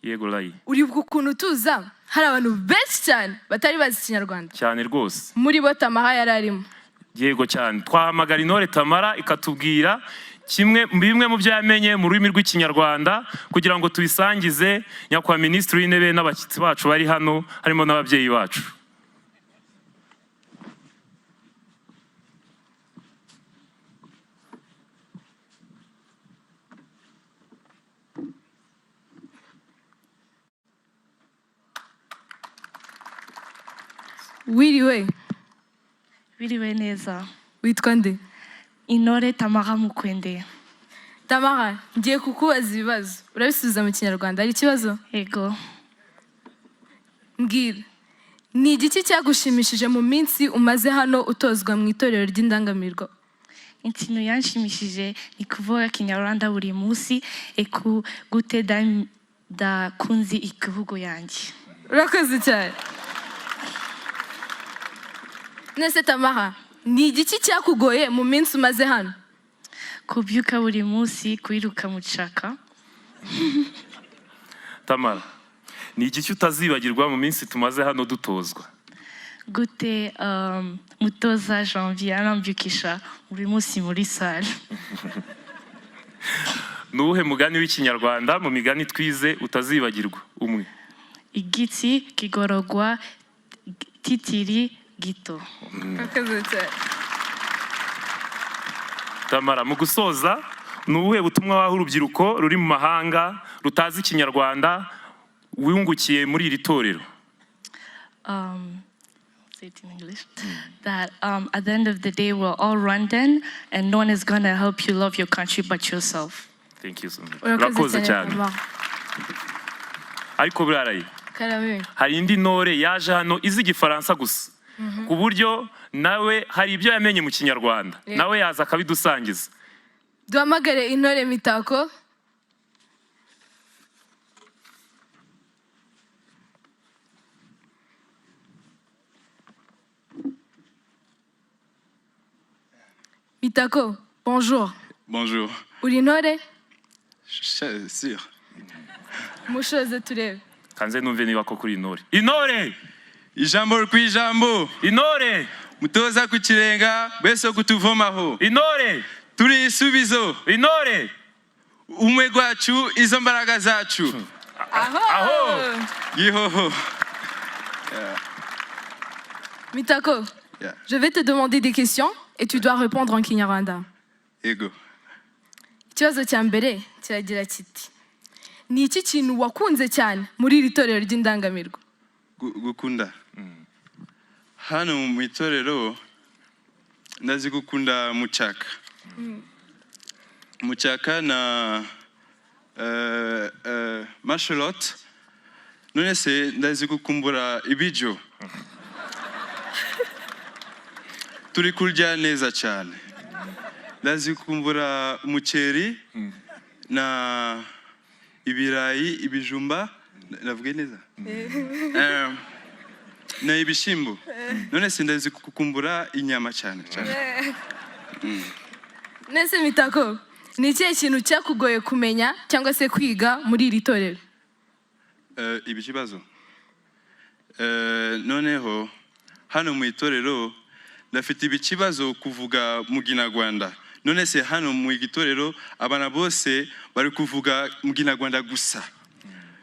yego rayi. uribuka ukuntu tuza hari abantu benshi cyane batari bazi ikinyarwanda cyane rwose, muri bo Tamaha yari arimo. yego cyane. Twahamagara intore Tamara ikatubwira bimwe mu byo yamenye mu rurimi rw'ikinyarwanda kugira ngo tubisangize nyakubahwa minisitiri w'intebe n'abashyitsi bacu bari hano harimo n'ababyeyi bacu. Wiriwe. Wiriwe neza. Witwa nde? Intore Tamara Mukwende. Tamara, ngiye kukubaza ibibazo. Urabisubiza mu kinyarwanda. Hari ikibazo? Yego. Mbwira. Ni igiki cyagushimishije mu minsi umaze hano utozwa mu itorero ry'indangamirwa? Ikintu yanshimishije ni kuvuga Kinyarwanda buri munsi gute ndakunze igihugu yanjye. Urakoze cyane. Nese Tamara, ni igiki cyakugoye mu minsi umaze hano? Kubyuka buri munsi, kwiruka mu caka. Tamara, ni igiki utazibagirwa mu minsi tumaze hano dutozwa? Gute mutoza Janvier arambyukisha buri munsi muri sale. Nuwuhe mugani w'ikinyarwanda mu migani twize utazibagirwa umwe? Igiti kigororwa titiri gito. Tamara, mu gusoza nuwuhe butumwa waha urubyiruko ruri mu mahanga rutazi ikinyarwanda wungukiye muri iri torero? Say it in English. That at the end of the day we're all Rwandan and no one is going to help you love your country but yourself. Thank you so much. Urakoze cyane. Ariko burarayi. Hari indi ntore yaje hano izi igifaransa gusa. Ku buryo nawe hari ibyo yamenye mu kinyarwanda. Nawe yaza akabidusangiza. Duhamagare intore Mitako. Mitako, bonjour. Bonjour. Uri intore? Sûr. Mushoze turebe. Kanze numve niba ko kuri intore. Intore! Ijambo rw'ijambo. Intore! Mutoza ku kirenga beso kutuvomaho. Intore! Turi isubizo. Intore! Umwe gwacu izo mbaraga zacu. Aho! Yihoho. Mitako, je vais te demander des questions et tu dois répondre en Kinyarwanda. Yego. Ikibazo cya mbere kiragira kiti: ni iki kintu wakunze cyane muri iri torero ry'indangamirwa? Gukunda. Hano mu itorero ndazi gukunda muchaka. Muchaka na mashalot. None se ndazi gukumbura ibijyo. Turi kurya neza cyane. Ndazi kumbura umuceri na ibirayi, ibijumba, navuge neza. Na ibishimbo. None se ndazi kukumbura inyama cyane cyane. Nese Mitako, ni ikihe kintu cyakugoye kumenya cyangwa se kwiga muri iri torero? Ibi kibazo. Noneho hano mu itorero ndafite ibikibazo kuvuga mu Kinyarwanda. None se hano mu igitorero abana bose bari kuvuga mu Kinyarwanda gusa.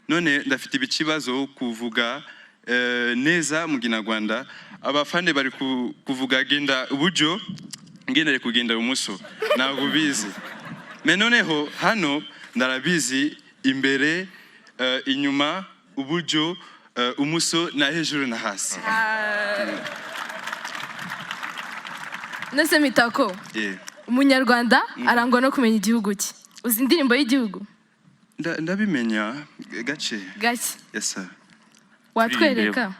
None ndafite ibikibazo kuvuga neza mu Kinyarwanda. Abafande bari kuvuga genda uburyo ngendere kugenda ibumoso. Ntabwo bizi. Noneho hano ndarabizi imbere, inyuma, uburyo, umuso na hejuru na hasi. Nese Mitako, umunyarwanda arangwa no kumenya igihugu cye. Uzi indirimbo y'igihugu? Ndabimenya gace. Gace. Yes sir. Watwereka?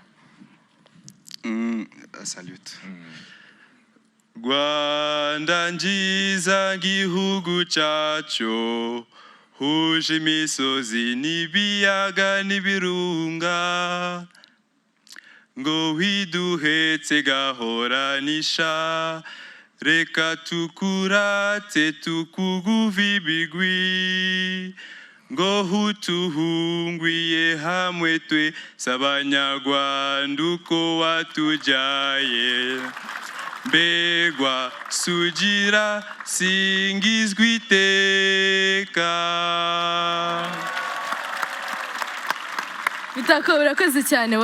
Salute. Rwanda nziza gihugu cyacu, huje imisozi n'ibiyaga n'ibirunga, ngo widuhetse gahoranisha, reka tukurate tukuguve ibigwi, ngo hutuhungwiye hamwe twe s'abanyarwanda uko watujaye mbegwa sugira singizwa iteka. Bitako urakoze cyane.